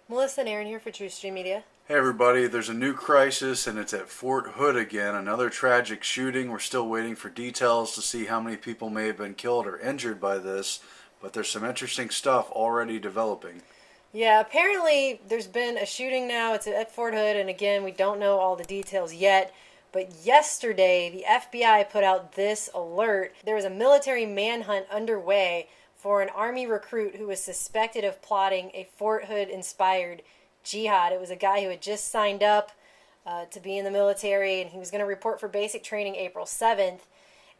Melissa and Aaron here for True Stream Media. Hey everybody, there's a new crisis and it's at Fort Hood again. Another tragic shooting. We're still waiting for details to see how many people may have been killed or injured by this, but there's some interesting stuff already developing. Yeah, apparently there's been a shooting now. It's at Fort Hood, and again, we don't know all the details yet. But yesterday, the FBI put out this alert. There was a military manhunt underway for an Army recruit who was suspected of plotting a Fort Hood-inspired jihad. It was a guy who had just signed up to be in the military, and he was going to report for basic training April 7th.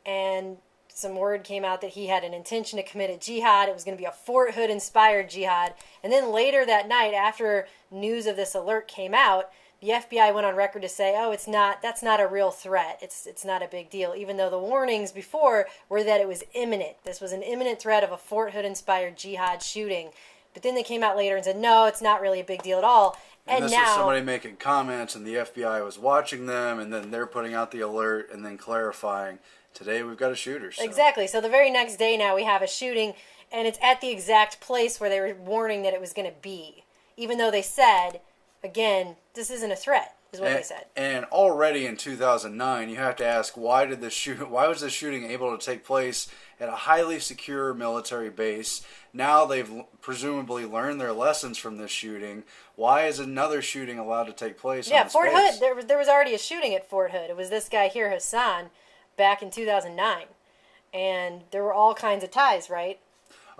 And some word came out that he had an intention to commit a jihad. It was going to be a Fort Hood-inspired jihad. And then later that night, after news of this alert came out, the FBI went on record to say, "Oh, that's not a real threat. It's not a big deal." Even though the warnings before were that it was imminent. This was an imminent threat of a Fort Hood-inspired jihad shooting. But then they came out later and said, "No, it's not really a big deal at all." And this was somebody making comments, and the FBI was watching them, and then they're putting out the alert and then clarifying. Today we've got a shooter. So. Exactly. So the very next day now we have a shooting, and it's at the exact place where they were warning that it was going to be. Even though they said, again, this isn't a threat, is what they said. And already in 2009, you have to ask, why was this shooting able to take place at a highly secure military base? Now they've presumably learned their lessons from this shooting. Why is another shooting allowed to take place? Yeah, Fort Hood, there was already a shooting at Fort Hood. It was this guy here, Hassan, back in 2009. And there were all kinds of ties, right?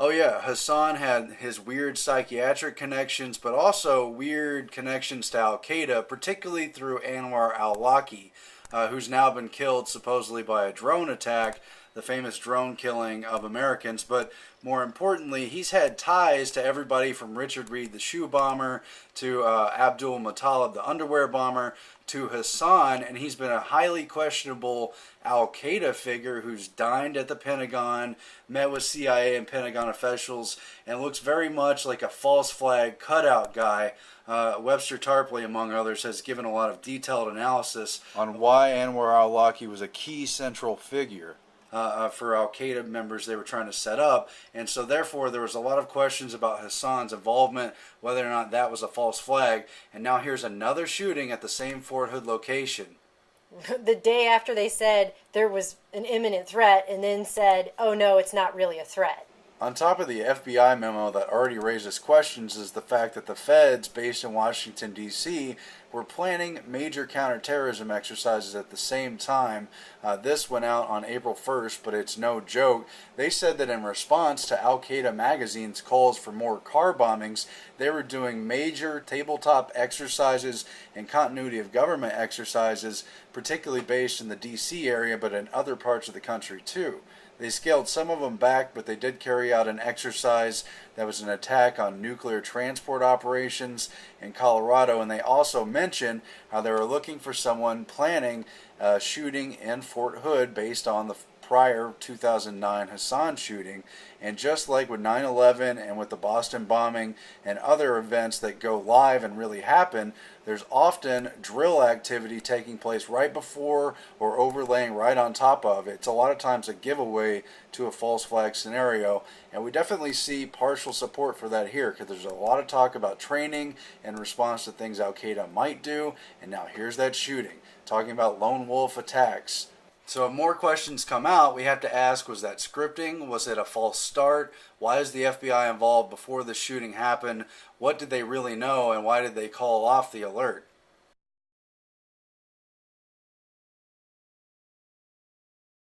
Oh yeah, Hassan had his weird psychiatric connections, but also weird connections to Al-Qaeda, particularly through Anwar al-Awlaki, who's now been killed supposedly by a drone attack, the famous drone killing of Americans. But more importantly, he's had ties to everybody from Richard Reed, the shoe bomber, to Abdul Muttalib, the underwear bomber, to Hassan, and he's been a highly questionable Al-Qaeda figure who's dined at the Pentagon, met with CIA and Pentagon officials, and looks very much like a false flag cutout guy. Webster Tarpley, among others, has given a lot of detailed analysis on why Anwar al-Awlaki was a key central figure for Al-Qaeda members they were trying to set up. And so therefore there was a lot of questions about Hassan's involvement, whether or not that was a false flag. And now here's another shooting at the same Fort Hood location. The day after they said there was an imminent threat, and then said, "Oh no, it's not really a threat." On top of the FBI memo that already raises questions is the fact that the feds based in Washington, D.C. were planning major counterterrorism exercises at the same time. This went out on April 1st, but it's no joke. They said that in response to Al-Qaeda magazine's calls for more car bombings, they were doing major tabletop exercises and continuity of government exercises, particularly based in the D.C. area, but in other parts of the country too. They scaled some of them back, but they did carry out an exercise that was an attack on nuclear transport operations in Colorado, and they also mentioned how they were looking for someone planning a shooting in Fort Hood based on the prior 2009 Hassan shooting. And just like with 9/11 and with the Boston bombing and other events that go live and really happen, there's often drill activity taking place right before or overlaying right on top of it. It's a lot of times a giveaway to a false flag scenario, and we definitely see partial support for that here, because there's a lot of talk about training in response to things Al-Qaeda might do, and now here's that shooting, talking about lone wolf attacks. So if more questions come out, we have to ask, was that scripting? Was it a false start? Why is the FBI involved before the shooting happened? What did they really know, and why did they call off the alert?